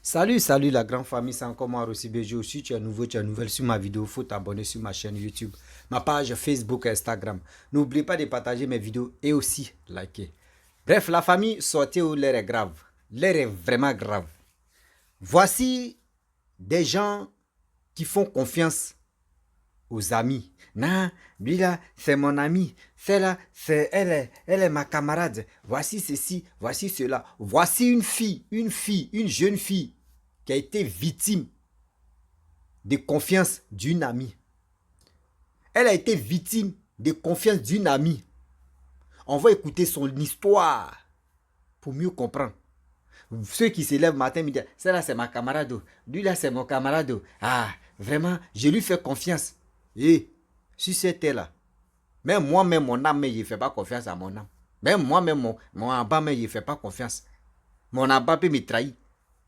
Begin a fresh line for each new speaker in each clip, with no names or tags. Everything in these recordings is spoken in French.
Salut la grande famille, c'est encore moi Rossi BG aussi. Tu es nouveau, tu es nouvelle sur ma vidéo, faut t'abonner sur ma chaîne YouTube, ma page Facebook et Instagram. N'oublie pas de partager mes vidéos et aussi liker. Bref, la famille, sortez où l'air est grave. L'air est vraiment grave. Voici des gens qui font confiance aux amis. Non, lui là, c'est mon ami. Celle-là, elle est ma camarade. Voici ceci, voici cela. Voici une jeune fille qui a été victime de confiance d'une amie. Elle a été victime de confiance d'une amie. On va écouter son histoire pour mieux comprendre. Ceux qui se lèvent matin me disent, celle-là c'est ma camarade, lui là c'est mon camarade. Ah, vraiment, je lui fais confiance. Et si c'était là, même moi-même, mon âme, je ne fais pas confiance à mon âme. Même moi-même, mon abba, je ne fais pas confiance. Mon abba peut me trahir.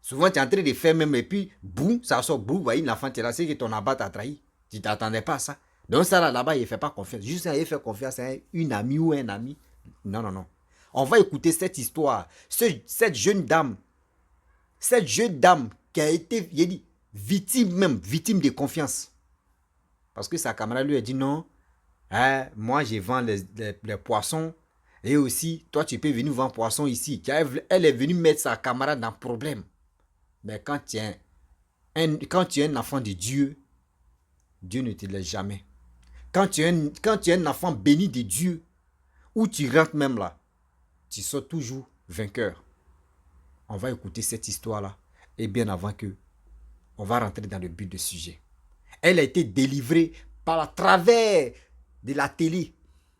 Souvent, tu es en train de faire même, et puis, boum, ça sort, boum, voyez, l'enfant, tu es là, c'est que ton abba t'a trahi. Tu ne t'attendais pas à ça. Donc, ça là-bas, il ne fait pas confiance. Juste, il fait confiance à une amie ou un ami. Non, non, non. On va écouter cette histoire. Cette jeune dame qui a été, il dit, victime de confiance. Parce que sa camarade lui a dit non, hein, moi je vends les poissons et aussi toi tu peux venir vendre poissons ici. Elle est venue mettre sa camarade dans le problème. Mais quand tu es un enfant de Dieu, Dieu ne te laisse jamais. Quand tu es un enfant béni de Dieu, où tu rentres même là, tu sors toujours vainqueur. On va écouter cette histoire-là. Et bien avant que on va rentrer dans le but du sujet. Elle a été délivrée par la travers de la télé,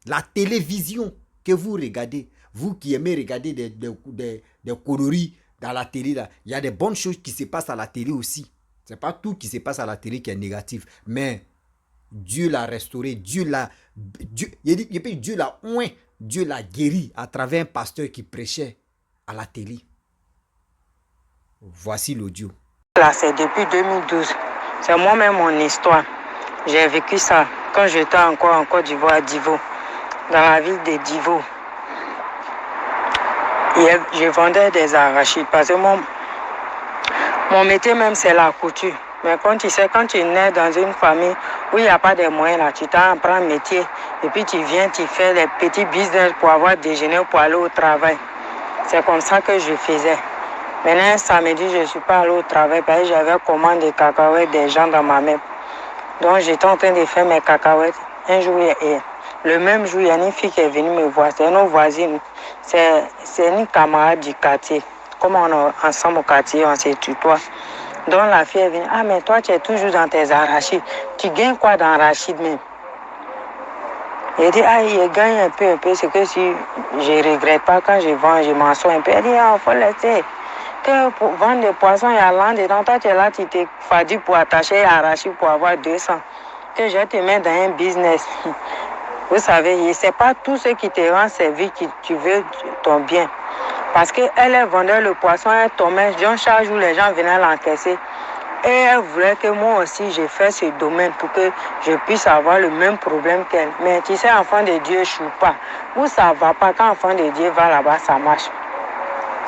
la télévision que vous regardez. Vous qui aimez regarder des coloris dans la télé, là, il y a des bonnes choses qui se passent à la télé aussi. Ce n'est pas tout qui se passe à la télé qui est négatif. Mais Dieu l'a restauré, Dieu l'a oint, Dieu l'a guéri à travers un pasteur qui prêchait à la télé. Voici l'audio.
Là, c'est depuis 2012. C'est moi-même mon histoire. J'ai vécu ça quand j'étais encore en Côte d'Ivoire à Divo, dans la ville de Divo. Je vendais des arachides parce que mon métier même c'est la couture. Mais quand tu nais dans une famille où il n'y a pas de moyens, là, tu t'apprends un métier et puis tu viens, tu fais les petits business pour avoir déjeuner, pour aller au travail. C'est comme ça que je faisais. Maintenant, samedi, je ne suis pas allé au travail parce que j'avais commandé des cacahuètes des gens dans ma main. Donc, j'étais en train de faire mes cacahuètes. Un jour, le même jour, il y a une fille qui est venue me voir. C'est nos voisines. C'est une camarade du quartier. Comme on est ensemble au quartier, on se tutoie. Donc, la fille est venue. Ah, mais toi, tu es toujours dans tes arachides. Tu gagnes quoi dans arachides même? Elle dit, ah, il gagne un peu. C'est que si je ne regrette pas quand je vends, je m'en sors un peu. Elle dit, ah, il faut laisser. Que pour vendre des poissons, il y a l'an dedans. Toi, tu es là, tu t'es fadu pour attacher et arracher pour avoir 200. Que je te mets dans un business. Vous savez, ce n'est pas tout ce qui te rend service que tu veux ton bien. Parce qu'elle vendait le poisson, elle tombait, chaque jour, les gens venaient l'encaisser. Et elle voulait que moi aussi, je fasse ce domaine pour que je puisse avoir le même problème qu'elle. Mais tu sais, enfant de Dieu, je ne suis pas. Où ça ne va pas, quand enfant de Dieu va là-bas, ça marche.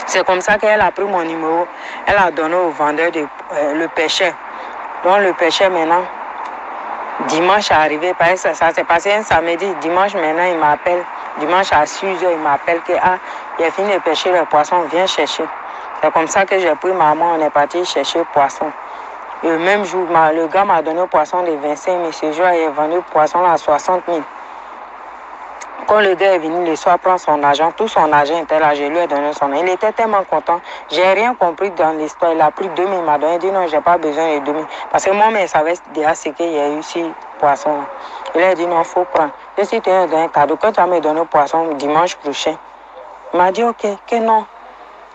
C'est comme ça qu'elle a pris mon numéro. Elle a donné au vendeur le pêcheur. Donc le pêcheur maintenant, dimanche est arrivé, ça s'est passé un samedi. Dimanche maintenant, il m'appelle. Dimanche à 6h, il m'appelle que il a fini de pêcher le poisson, viens chercher. C'est comme ça que j'ai pris maman, on est parti chercher le poisson. Et le même jour, le gars m'a donné le poisson de 25 000. Ce jour, il a vendu le poisson à 60 000. Quand le gars est venu le soir prendre son argent, tout son argent était là, je lui ai donné son argent. Il était tellement content. J'ai rien compris dans l'histoire. Il a pris 2 000, il m'a donné. Il dit non, j'ai pas besoin de 2 000. Parce que moi, je savais déjà ce qu'il y a eu ici, poisson. Il a dit non, il faut prendre. Et si tu as un cadeau, quand tu vas me donner le poisson dimanche prochain, il m'a dit ok, que non.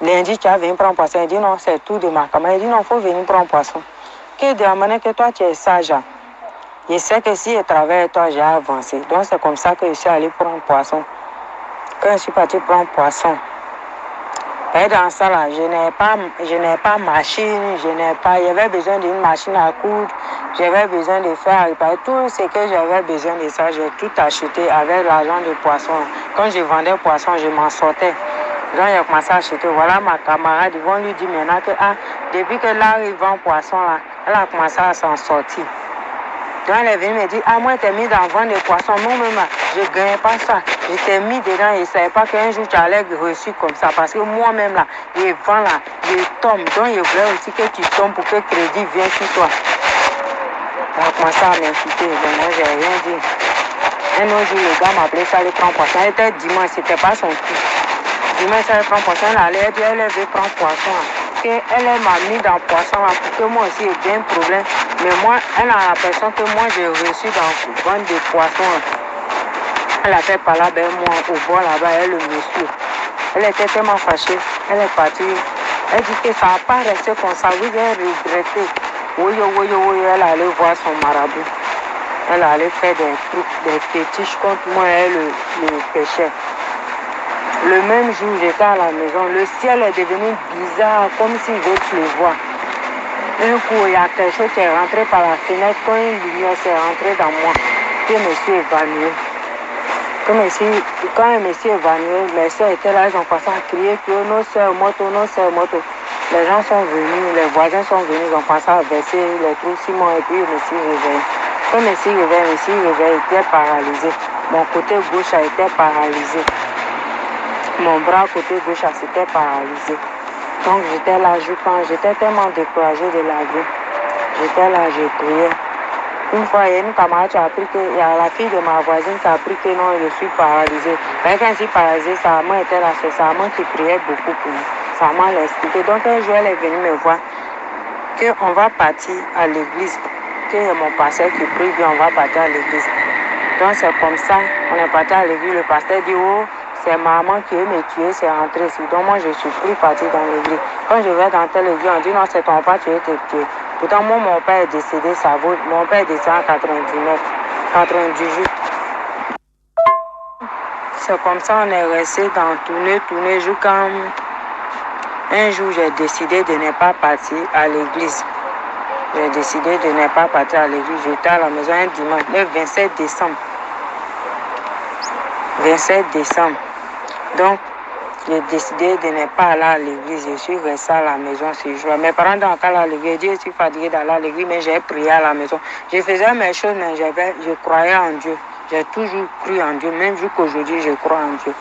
Lundi, tu vas venir prendre poisson. Il dit non, c'est tout de ma camarade. Il dit non, il faut venir prendre poisson. Que de la manière que toi, tu es sage. Je sais que si je travaille avec toi, j'ai avancé. Donc c'est comme ça que je suis allé prendre poisson. Quand je suis parti prendre poisson, et dans ça là, je n'ai pas machine, il y avait besoin d'une machine à coudre, j'avais besoin de faire réparer tout ce que j'avais besoin de ça, j'ai tout acheté avec l'argent de poisson. Quand je vendais poisson, je m'en sortais. Donc, il a commencé à acheter. Voilà, ma camarade, ils vont lui dire maintenant que depuis que là, il vend poisson, là, elle a commencé à s'en sortir. Donc, elle est venue me dire, moi, t'es mis dans vendre des poissons. Moi-même, je ne gagnais pas ça. Je t'ai mis dedans et je ne savais pas qu'un jour, tu allais reçu comme ça. Parce que moi-même, là, je vends là, je tombe. Donc, je voulais aussi que tu tombes pour que le crédit vienne sur toi. Elle a commencé à m'insulter. Moi, je n'ai rien dit. Un autre jour, le gars m'a appelé ça, aller prendre poisson. Elle était dimanche, c'était pas son tour. Dimanche, elle prend poisson, elle allait dire, elle veut prendre poisson. Elle m'a mis dans le poisson là, pour que moi aussi, j'ai un problème. Mais moi, elle a l'impression que moi, j'ai reçu dans vendre des poissons. Elle a fait parler avec moi au bord là-bas, elle, le monsieur. Elle était tellement fâchée. Elle est partie. Elle dit que ça n'a pas resté comme ça. Vous avez regretté. Oui, elle allait voir son marabout. Elle allait faire des trucs, des fétiches contre moi, elle le péchait. Le même jour, j'étais à la maison, le ciel est devenu bizarre, comme s'il veut pleuvoir. Un coup, il y a quelque chose qui est rentré par la fenêtre, quand une lumière s'est rentrée dans moi, que je me suis évanoui. Quand je me suis évanoui, mes soeurs étaient là, ils ont commencé à crier que nos soeurs moto, nos soeurs moto. Les gens sont venus, les voisins sont venus, ils ont commencé à verser les trucs sur moi et puis je me suis réveillée. Quand je me suis réveillée, j'étais paralysée. Mon côté gauche a été paralysé. Mon bras côté gauche s'était paralysé. Donc j'étais là, j'étais tellement découragée de la vie. J'étais là, je priais. Une fois, il y a une camarade qui a appris que, il y a la fille de ma voisine qui a appris que non, je suis paralysée. Mais quand je suis paralysée, sa maman était là, c'est sa maman qui priait beaucoup pour moi. Sa maman l'a expliqué. Donc un jour, elle est venue me voir qu'on va partir à l'église. Que mon pasteur qui prie, puis on va partir à l'église. Donc c'est comme ça, on est parti à l'église. Le pasteur dit, c'est maman qui veut me tuer, c'est rentré ici. Donc moi, je suis plus partie dans l'église. Quand je vais dans telle église, on dit non, c'est ton père, tu veux te tuer. Pourtant, moi, mon père est décédé, ça vaut. Mon père est décédé en 99, 98. C'est comme ça, on est resté dans tourner, jusqu'à un jour, j'ai décidé de ne pas partir à l'église. J'ai décidé de ne pas partir à l'église. J'étais à la maison un dimanche, le 27 décembre. 27 décembre. Donc, j'ai décidé de ne pas aller à l'église. Je suis resté à la maison ce jour. Mes parents dans le cas à l'église, je suis fatigué d'aller à l'église, mais j'ai prié à la maison. Je faisais mes choses, mais je croyais en Dieu. J'ai toujours cru en Dieu, même jusqu'aujourd'hui, je crois en Dieu.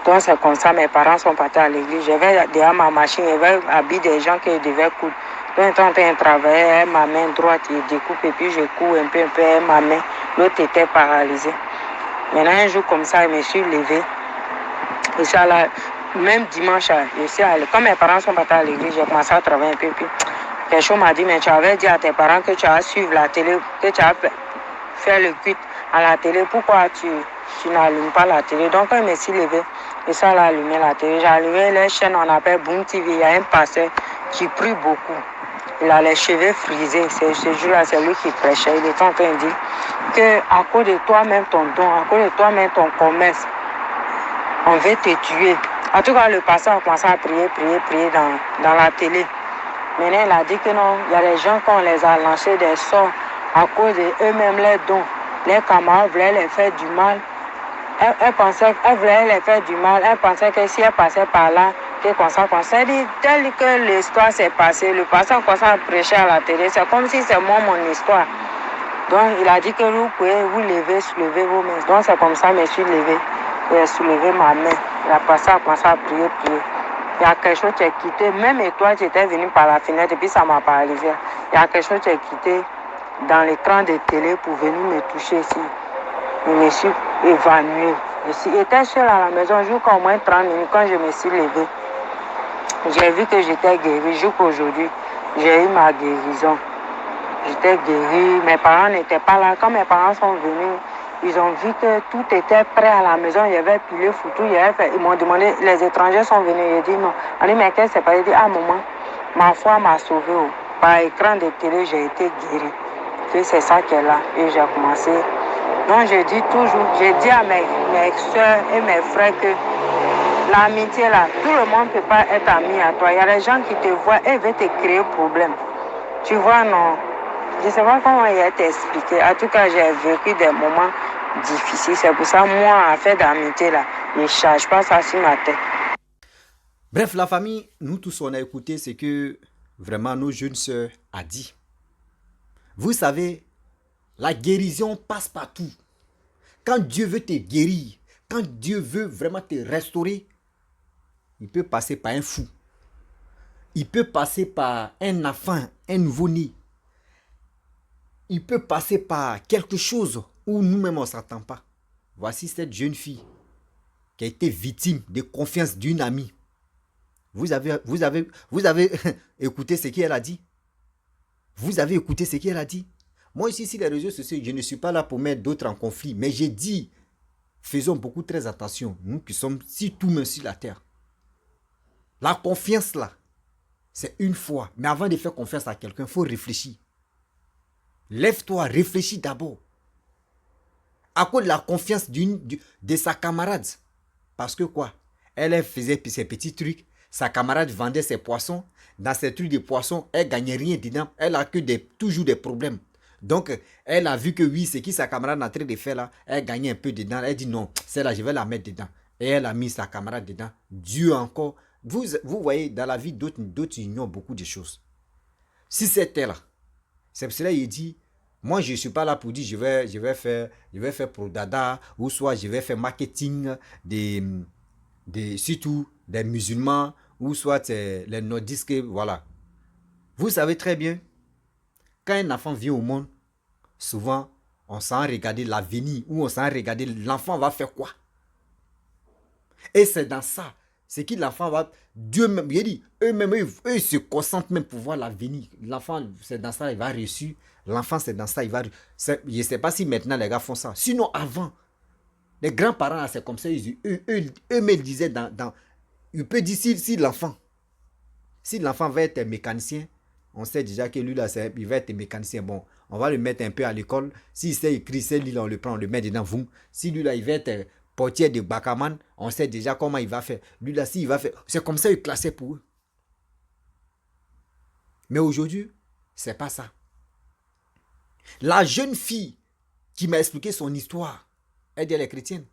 Donc, c'est comme ça, mes parents sont partis à l'église. J'avais derrière ma machine, il y avait habillé des gens qui devaient coudre. Donc, j'étais en train de travailler, ma main droite, je découpe et puis je couds un peu, ma main. L'autre était paralysée. Maintenant, un jour comme ça, je me suis levé. Et ça, là, même dimanche, je suis allé. Quand mes parents sont partis à l'église, j'ai commencé à travailler un peu. Puis, quelque chose m'a dit, mais tu avais dit à tes parents que tu as suivi la télé, que tu as fait le culte à la télé. Pourquoi tu n'allumes pas la télé? Donc, quand je me suis levé, et ça, là, allumé la télé. J'ai allumé les chaînes, on appelle Boom TV. Il y a un pasteur qui prie beaucoup. Il a les cheveux frisés. Ce jour-là, c'est lui qui prêchait. Il était en train de dire qu'à cause de toi-même, ton don, à cause de toi-même, ton commerce, on veut te tuer. En tout cas, le pasteur a commencé à prier dans la télé. Maintenant, il a dit que non, il y a des gens qu'on les a lancés des sorts à cause d'eux-mêmes, les dons. Les camarades voulaient les faire du mal. Elle voulait les faire du mal. Elle pensait que si elle passait par là, que comme ça. Tel que l'histoire s'est passée, le pasteur a commencé à prêcher à la télé. C'est comme si c'est moi, mon histoire. Donc, il a dit que vous pouvez vous lever, soulever vos mains. Donc, c'est comme ça que je me suis levé. J'ai soulevé ma main. La pasteur a commencé à prier. Il y a quelque chose qui est quitté. Même toi, tu étais venu par la fenêtre et puis ça m'a paralysé. Il y a quelque chose qui est quitté dans l'écran de télé pour venir me toucher ici. Je me suis évanouie. J'étais seule à la maison jusqu'à au moins 30 minutes. Quand je me suis levée, j'ai vu que j'étais guérie. Jusqu'aujourd'hui, j'ai eu ma guérison. J'étais guérie. Mes parents n'étaient pas là. Quand mes parents sont venus, ils ont vu que tout était prêt à la maison. Il y avait pilé foutu. Ils m'ont demandé, les étrangers sont venus. J'ai dit non. On dit, mais qu'est-ce que c'est pas? J'ai dit, maman, ma foi m'a sauvée. Par écran de télé, j'ai été guérie. Que c'est ça qui est là. Et j'ai commencé. Donc je dis toujours, je dis à mes soeurs et mes frères que l'amitié là, tout le monde ne peut pas être ami à toi. Il y a des gens qui te voient et veulent te créer problème. Tu vois, non? Je ne sais pas comment il a été expliqué. En tout cas, j'ai vécu des moments difficiles. C'est pour ça, moi, en fait d'amitié là, je ne charge pas ça sur ma tête.
Bref, la famille, nous tous, on a écouté ce que vraiment nos jeunes sœurs a dit. Vous savez, la guérison passe partout. Quand Dieu veut te guérir, quand Dieu veut vraiment te restaurer, il peut passer par un fou. Il peut passer par un enfant, un nouveau-né. Il peut passer par quelque chose où nous-mêmes on ne s'attend pas. Voici cette jeune fille qui a été victime de confiance d'une amie. Vous avez écouté ce qu'elle a dit? Vous avez écouté ce qu'elle a dit? Moi ici, sur les réseaux sociaux, je ne suis pas là pour mettre d'autres en conflit, mais j'ai dit, faisons beaucoup très attention, nous qui sommes si tout même sur la terre. La confiance là, c'est une fois. Mais avant de faire confiance à quelqu'un, il faut réfléchir. Lève-toi, réfléchis d'abord. À cause de la confiance de sa camarade. Parce que quoi? Elle faisait ses petits trucs. Sa camarade vendait ses poissons. Dans ces trucs de poissons, elle ne gagnait rien dedans. Elle a toujours des problèmes. Donc, elle a vu que oui, c'est qui sa camarade est en train de faire là. Elle gagnait un peu dedans. Elle dit non, celle-là, je vais la mettre dedans. Et elle a mis sa camarade dedans. Dieu encore. Vous voyez, dans la vie, d'autres ignorent beaucoup de choses. Si c'était là, c'est pour cela qu'il dit, moi, je ne suis pas là pour dire, je vais faire pour dada, ou soit je vais faire marketing surtout des musulmans, ou soit les nordistes, voilà. Vous savez très bien, quand un enfant vient au monde, souvent, on s'en regarder l'avenir, ou on s'en regarder l'enfant va faire quoi. Et c'est dans ça. C'est qui l'enfant va... Dieu même, il dit, eux-mêmes, eux se concentrent même pour voir l'avenir. L'enfant, c'est dans ça, il va réussir. L'enfant, c'est dans ça, il va... Je ne sais pas si maintenant les gars font ça. Sinon, avant, les grands-parents, c'est comme ça, eux-mêmes disaient il peut dire si l'enfant va être mécanicien, on sait déjà que lui, là, il va être mécanicien. Bon, on va le mettre un peu à l'école. S'il sait écrire, c'est lui, là, on le prend, on le met dedans, vous. Si lui, là, il va être... portier de Bakaman, on sait déjà comment il va faire. Lui là, il va faire. C'est comme ça qu'il classait pour eux. Mais aujourd'hui, c'est pas ça. La jeune fille qui m'a expliqué son histoire, elle dit elle est chrétienne.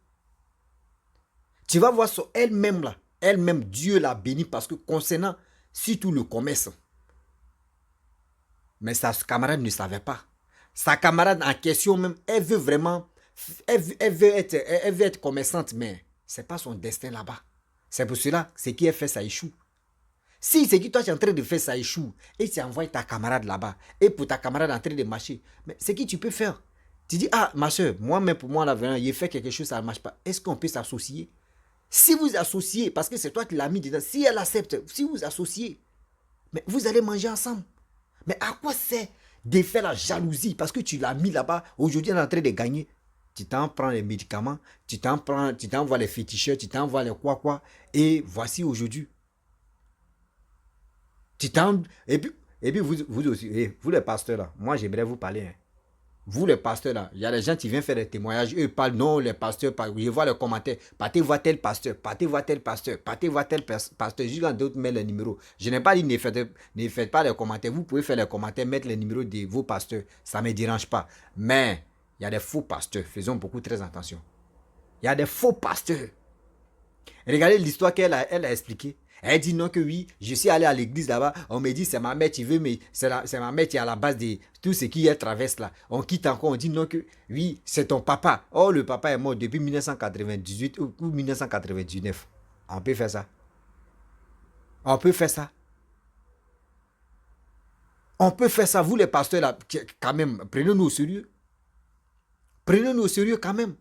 Tu vas voir sur elle-même là, elle-même, Dieu l'a bénie parce que concernant surtout le commerce. Mais sa camarade ne savait pas. Sa camarade en question même, elle veut vraiment... Elle veut être commerçante, mais ce n'est pas son destin là-bas. C'est pour cela, ce qui est fait, ça échoue. Si c'est que toi, tu es en train de faire, ça échoue, et tu envoies ta camarade là-bas, et pour ta camarade en train de marcher, mais c'est qui tu peux faire? Tu dis, ah, ma soeur, moi-même, pour moi, là, il fait quelque chose, ça ne marche pas. Est-ce qu'on peut s'associer? Si vous associez, parce que c'est toi qui l'as mis dedans, si elle accepte, si vous associez, mais vous allez manger ensemble. Mais à quoi c'est de faire la jalousie? Parce que tu l'as mis là-bas, aujourd'hui, on est en train de gagner. Tu t'en prends les médicaments, tu t'envoies les féticheurs, tu t'envoies les quoi, et voici aujourd'hui. Et puis vous aussi, vous les pasteurs là, moi j'aimerais vous parler. Hein. Vous les pasteurs là, il y a des gens qui viennent faire des témoignages, eux parlent, non, les pasteurs, je vois les commentaires, partez voir tel pasteur, partez voir tel pasteur, partez voir tel pasteur, juste quand d'autres mettent les numéros. Je n'ai pas dit ne faites pas les commentaires, vous pouvez faire les commentaires, mettre les numéros de vos pasteurs, ça ne me dérange pas. Mais il y a des faux pasteurs, faisons beaucoup très attention. Il y a des faux pasteurs. Regardez l'histoire qu'elle a expliquée. Elle dit non que oui, je suis allé à l'église là-bas, on me dit c'est ma mère qui veut, mais c'est ma mère qui est à la base de tout ce qui est traverse là. On quitte encore, on dit non que oui, c'est ton papa. Oh, le papa est mort depuis 1998 ou 1999. On peut faire ça. On peut faire ça. On peut faire ça, vous les pasteurs là, quand même, prenez-nous au sérieux. Prenez-nous au sérieux quand même.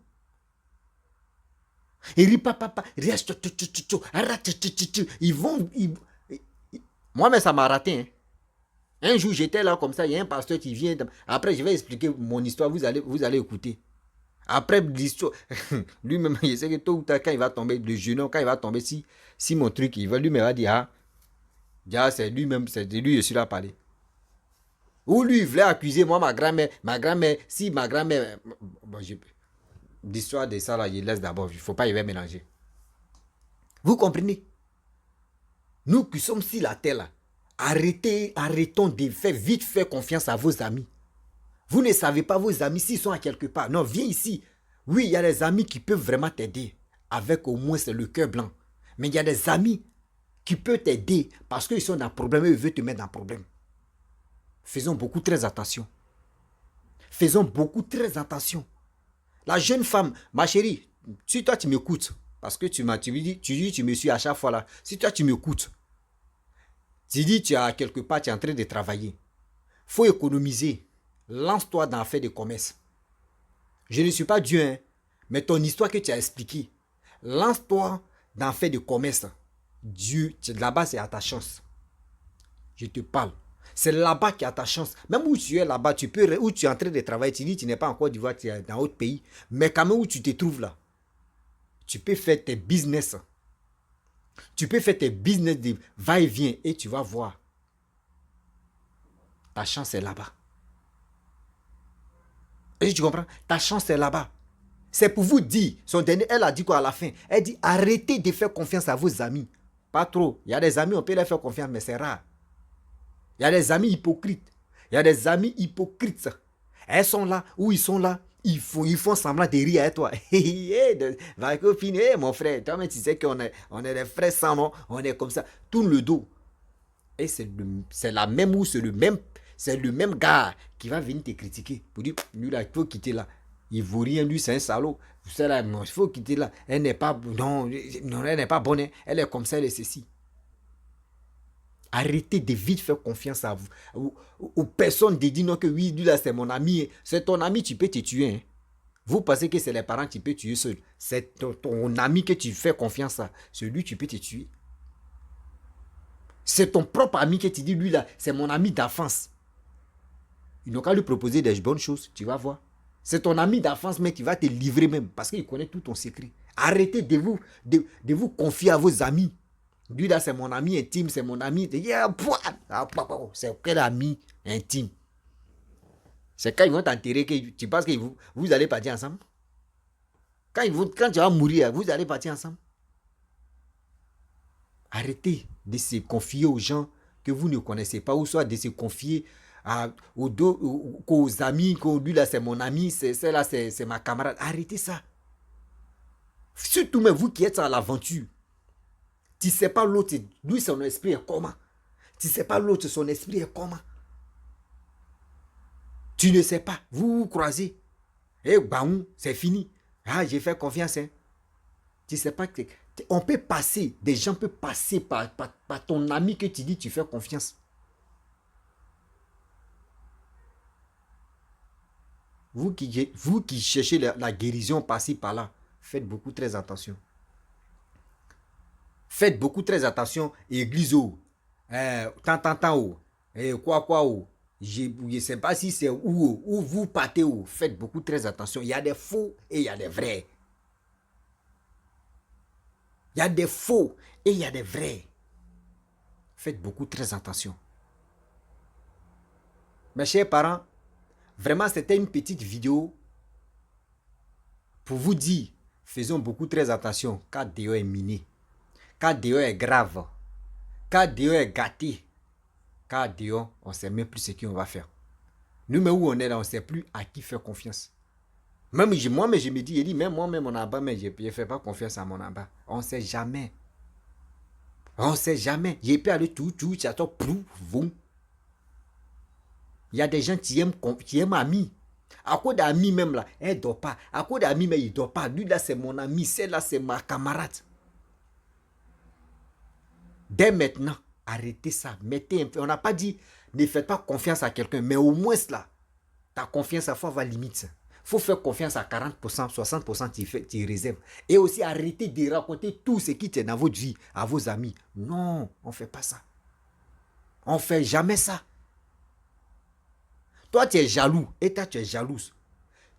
Ils vont... Moi, mais ça m'a raté. Hein. Un jour, j'étais là comme ça, il y a un pasteur qui vient. Après, je vais expliquer mon histoire, vous allez écouter. Après l'histoire, lui-même, il sait que tôt ou tard, quand il va tomber, le genou, quand il va tomber, si mon truc, lui-même va dire, ah, c'est lui-même, c'est de lui, je suis là à parler. Ou lui, il voulait accuser moi, ma grand-mère, si ma grand-mère... Bon, l'histoire de ça, là, il laisse d'abord. Il ne faut pas y mélanger. Vous comprenez? Nous qui sommes sur la terre, là, arrêtons de vite faire confiance à vos amis. Vous ne savez pas vos amis s'ils sont à quelque part. Non, viens ici. Oui, il y a des amis qui peuvent vraiment t'aider. Avec au moins le cœur blanc. Mais il y a des amis qui peut t'aider parce qu'ils sont dans un problème et ils veulent te mettre dans un problème. Faisons beaucoup très attention. Faisons beaucoup très attention. La jeune femme, ma chérie, si toi tu m'écoutes, parce que tu me suis à chaque fois là, si toi tu m'écoutes, tu dis tu as quelque part, tu es en train de travailler, il faut économiser, lance-toi dans l'affaire de commerce. Je ne suis pas Dieu, hein, mais ton histoire que tu as expliquée, lance-toi dans l'affaire de commerce. Dieu, là-bas c'est à ta chance. Je te parle. C'est là-bas qu'il y a ta chance. Même où tu es là-bas, où tu es en train de travailler, tu dis tu n'es pas en Côte d'Ivoire, tu es dans un autre pays. Mais quand même où tu te trouves là, tu peux faire tes business. Tu peux faire tes business de va-et-vient et tu vas voir. Ta chance est là-bas. Et tu comprends? Ta chance est là-bas. C'est pour vous dire, elle a dit quoi à la fin? Elle dit arrêtez de faire confiance à vos amis. Pas trop. Il y a des amis, on peut leur faire confiance, mais c'est rare. Il y a des amis hypocrites. Il y a des amis hypocrites. Elles sont là, ou ils sont là, ils font semblant de rire avec toi. Va copine, mon frère, toi-même tu sais qu'on est des frères sans nom, on est comme ça. Tourne le dos. Et c'est la même ou c'est le même gars qui va venir te critiquer. Pour dire, lui là, il faut quitter là. Il vaut rien, lui c'est un salaud. C'est là, non, il faut quitter là. Elle n'est pas, non, elle n'est pas bonne. Elle est comme ça, elle est ceci. Arrêtez de vite faire confiance à vous, aux personnes de dire non que oui, lui là c'est mon ami. C'est ton ami, tu peux te tuer. Hein. Vous pensez que c'est les parents qui peuvent tuer seul. C'est ton ami que tu fais confiance à. Celui tu peux te tuer. C'est ton propre ami que tu dis lui là, c'est mon ami d'enfance. Il n'a qu'à lui proposer des bonnes choses, tu vas voir. C'est ton ami d'enfance mais qui va te livrer même parce qu'il connaît tout ton secret. Arrêtez de vous confier à vos amis. Lui là c'est mon ami intime, c'est mon ami. C'est quel ami intime? C'est quand ils vont t'enterrer que tu penses que vous allez partir ensemble? Quand tu vas mourir, vous allez partir ensemble? Arrêtez de se confier aux gens que vous ne connaissez pas, ou soit de se confier aux amis, que lui là c'est mon ami, celle-là c'est ma camarade. Arrêtez ça. Surtout même vous qui êtes à l'aventure. Tu ne sais pas l'autre, lui son esprit est comment. Tu ne sais pas l'autre, son esprit est comment. Tu ne sais pas, vous croisez. Eh, baou, c'est fini. Ah, j'ai fait confiance. Hein. Tu ne sais pas que... On peut passer, des gens peuvent passer par ton ami que tu dis tu fais confiance. Vous qui cherchez la guérison par-ci, par-là, faites beaucoup très attention. Faites beaucoup très attention, église où, tant, quoi, où. Je ne sais pas si c'est où vous partez où. Faites beaucoup très attention. Il y a des faux et il y a des vrais. Il y a des faux et il y a des vrais. Faites beaucoup très attention. Mes chers parents, vraiment c'était une petite vidéo pour vous dire, faisons beaucoup très attention car Dieu est miné. Car Dieu est grave. Car Dieu est gâté. Car Dieu, on ne sait même plus ce qu'on va faire. Nous, mais où on est là, on ne sait plus à qui faire confiance. Même moi, mais je me dis, même moi-même, mon abat, mais je ne fais pas confiance à mon abat. On ne sait jamais. On ne sait jamais. Je peux aller tout, ça toi, plus, vous. Il y a des gens qui aiment amis. À cause d'amis même là, elle ne dort pas. À cause d'amis, mais il ne dort pas. Lui là, c'est mon ami. Celle-là, c'est ma camarade. Dès maintenant, arrêtez ça. On n'a pas dit ne faites pas confiance à quelqu'un, mais au moins là, ta confiance à fois va limite. Il faut faire confiance à 40%, 60%, tu réserves. Et aussi arrêtez de raconter tout ce qui est dans votre vie à vos amis. Non, on ne fait pas ça. On ne fait jamais ça. Toi, tu es jaloux et toi, tu es jalouse.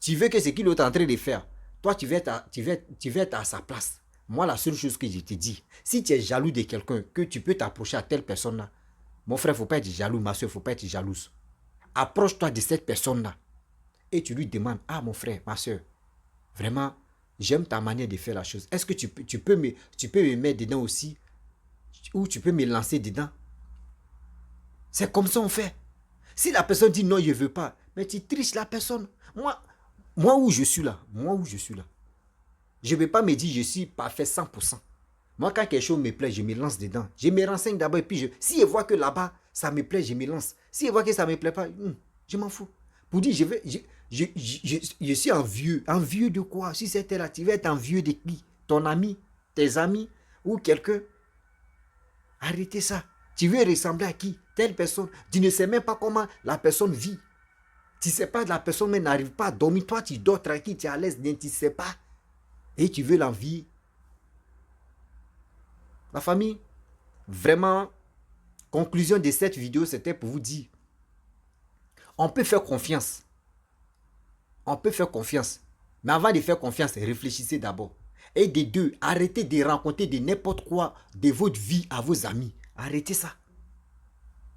Tu veux que ce qu'il est en train de faire, toi, tu veux être à sa place. Moi, la seule chose que je te dis, si tu es jaloux de quelqu'un, que tu peux t'approcher à telle personne-là, mon frère, il ne faut pas être jaloux, ma soeur, il ne faut pas être jalouse. Approche-toi de cette personne-là et tu lui demandes, ah mon frère, ma soeur, vraiment, j'aime ta manière de faire la chose. Est-ce que tu peux me mettre dedans aussi ou tu peux me lancer dedans? C'est comme ça on fait. Si la personne dit non, je ne veux pas, mais tu triches la personne. Moi où je suis là, je ne vais pas me dire je suis parfait 100%. Moi, quand quelque chose me plaît, je me lance dedans. Je me renseigne d'abord et puis si je vois que là-bas, ça me plaît, je me lance. Si je vois que ça ne me plaît pas, je m'en fous. Pour dire, je suis envieux. Envieux de quoi? Si c'était là, tu vas être envieux de qui? Ton ami, tes amis ou quelqu'un? Arrêtez ça. Tu veux ressembler à qui? Telle personne. Tu ne sais même pas comment la personne vit. Tu ne sais pas, la personne même n'arrive pas à dormir. Toi, tu dors tranquille, tu es à l'aise, tu ne sais pas. Et tu veux l'envier. La famille, vraiment, conclusion de cette vidéo, c'était pour vous dire, on peut faire confiance. On peut faire confiance. Mais avant de faire confiance, réfléchissez d'abord. Et des deux, arrêtez de rencontrer de n'importe quoi de votre vie à vos amis. Arrêtez ça.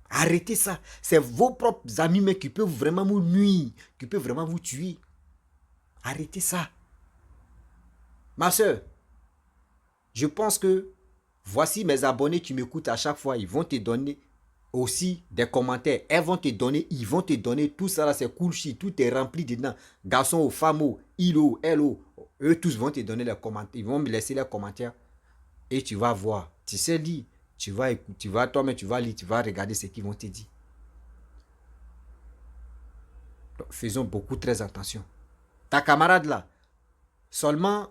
Arrêtez ça. C'est vos propres amis mais qui peuvent vraiment vous nuire, qui peuvent vraiment vous tuer. Arrêtez ça. Ma soeur, je pense que voici mes abonnés qui m'écoutent à chaque fois. Ils vont te donner aussi des commentaires. Ils vont te donner tout ça là, c'est cool shit. Tout est rempli dedans. Garçons ou femmes ou il ou elle ou eux tous vont te donner les commentaires. Ils vont me laisser les commentaires. Et tu vas voir. Tu sais lire. Tu vas écouter. Toi-même tu vas lire. Tu vas regarder ce qu'ils vont te dire. Donc, faisons beaucoup très attention. Ta camarade là, seulement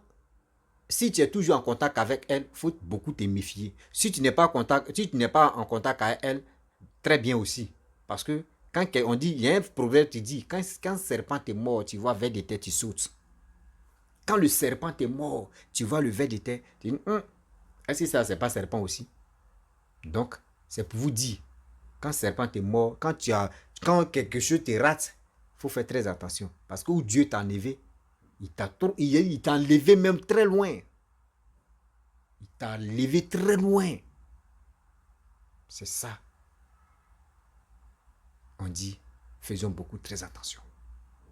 si tu es toujours en contact avec elle, il faut beaucoup te méfier. Si tu n'es pas en contact avec elle, très bien aussi. Parce que quand on dit, il y a un proverbe qui dit, quand le serpent est mort, tu vois vers des têtes, tu sautes. Quand le serpent est mort, tu vois le ver de terre, tu dis, est-ce que ça, c'est pas serpent aussi? Donc, c'est pour vous dire, quand le serpent est mort, quand quelque chose te rate, il faut faire très attention. Parce que où Dieu t'a enlevé, il t'a enlevé même très loin. Il t'a enlevé très loin. C'est ça. On dit, faisons beaucoup très attention.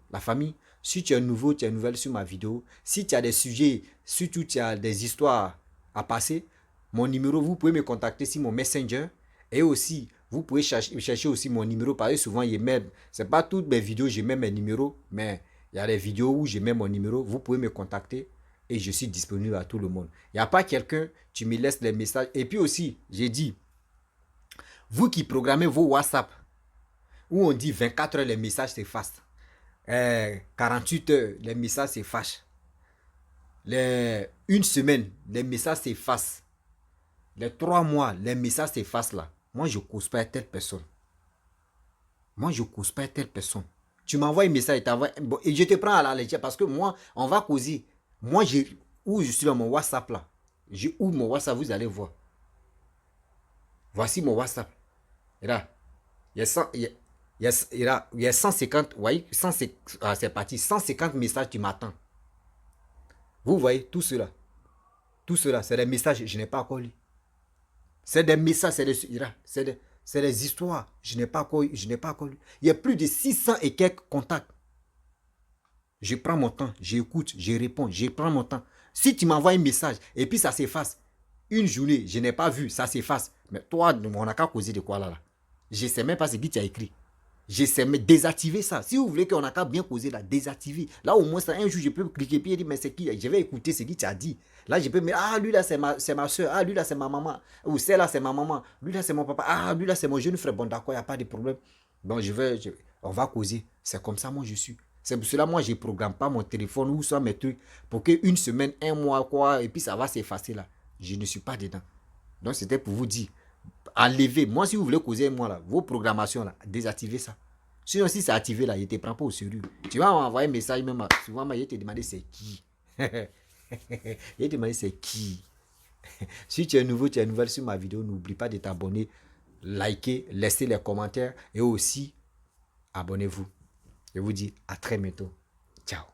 La famille, si tu es nouveau, tu es nouvelle sur ma vidéo, si tu as des sujets, surtout tu as des histoires à passer, mon numéro, vous pouvez me contacter sur mon Messenger. Et aussi, vous pouvez chercher aussi mon numéro. Parce que souvent, ce n'est pas toutes mes vidéos, je mets mes numéros, mais il y a des vidéos où je mets mon numéro. Vous pouvez me contacter et je suis disponible à tout le monde. Il n'y a pas quelqu'un, tu me laisses les messages. Et puis aussi, j'ai dit, vous qui programmez vos WhatsApp, où on dit 24 heures, les messages s'effacent. 48 heures, les messages s'effacent. Une semaine, les messages s'effacent. Les 3 mois, les messages s'effacent là. Moi, je ne cause pas à telle personne. Moi, je ne cause pas à telle personne. Tu m'envoies un message et je te prends à la légère parce que moi, on va causer. Moi, où je suis dans mon WhatsApp là. Où mon WhatsApp, vous allez voir. Voici mon WhatsApp. Et là, il y a 150, voyez, c'est parti, 150 messages qui m'attendent. Vous voyez, tout cela, c'est des messages, je n'ai pas encore lu. C'est des messages, c'est des histoires, je n'ai pas encore lu. Il y a plus de 600 et quelques contacts. Je prends mon temps, j'écoute, je réponds, je prends mon temps. Si tu m'envoies un message et puis ça s'efface, une journée, je n'ai pas vu, ça s'efface. Mais toi, on n'a qu'à causer de quoi là? Je ne sais même pas ce que tu as écrit. Je sais, mais désactiver ça. Si vous voulez qu'on n'a qu'à bien causer là, désactiver. Là, au moins, ça, un jour, je peux cliquer et dire, mais c'est qui? Je vais écouter ce qu'il t'a dit. Là, je peux me dire, ah, lui là, c'est ma soeur. Ah, lui là, c'est ma maman. Ou celle-là, c'est ma maman. Lui là, c'est mon papa. Ah, lui là, c'est mon jeune frère. Bon, d'accord, il n'y a pas de problème. Donc, on va causer. C'est comme ça, moi, je suis. C'est pour cela, moi, je ne programme pas mon téléphone ou soit mes trucs pour qu'une semaine, un mois, quoi, et puis ça va s'effacer là. Je ne suis pas dedans. Donc, c'était pour vous dire. Enlevez. Moi, si vous voulez causer moi, là, vos programmations, là, désactivez ça. Sinon, si c'est activé, là, il ne te prend pas au sérieux. Tu vas m'envoyer un message, même souvent, il te demander c'est qui. Il te demander c'est qui. Si tu es nouveau, tu es nouvelle sur ma vidéo, n'oublie pas de t'abonner, liker, laisser les commentaires et aussi abonnez-vous. Je vous dis à très bientôt. Ciao.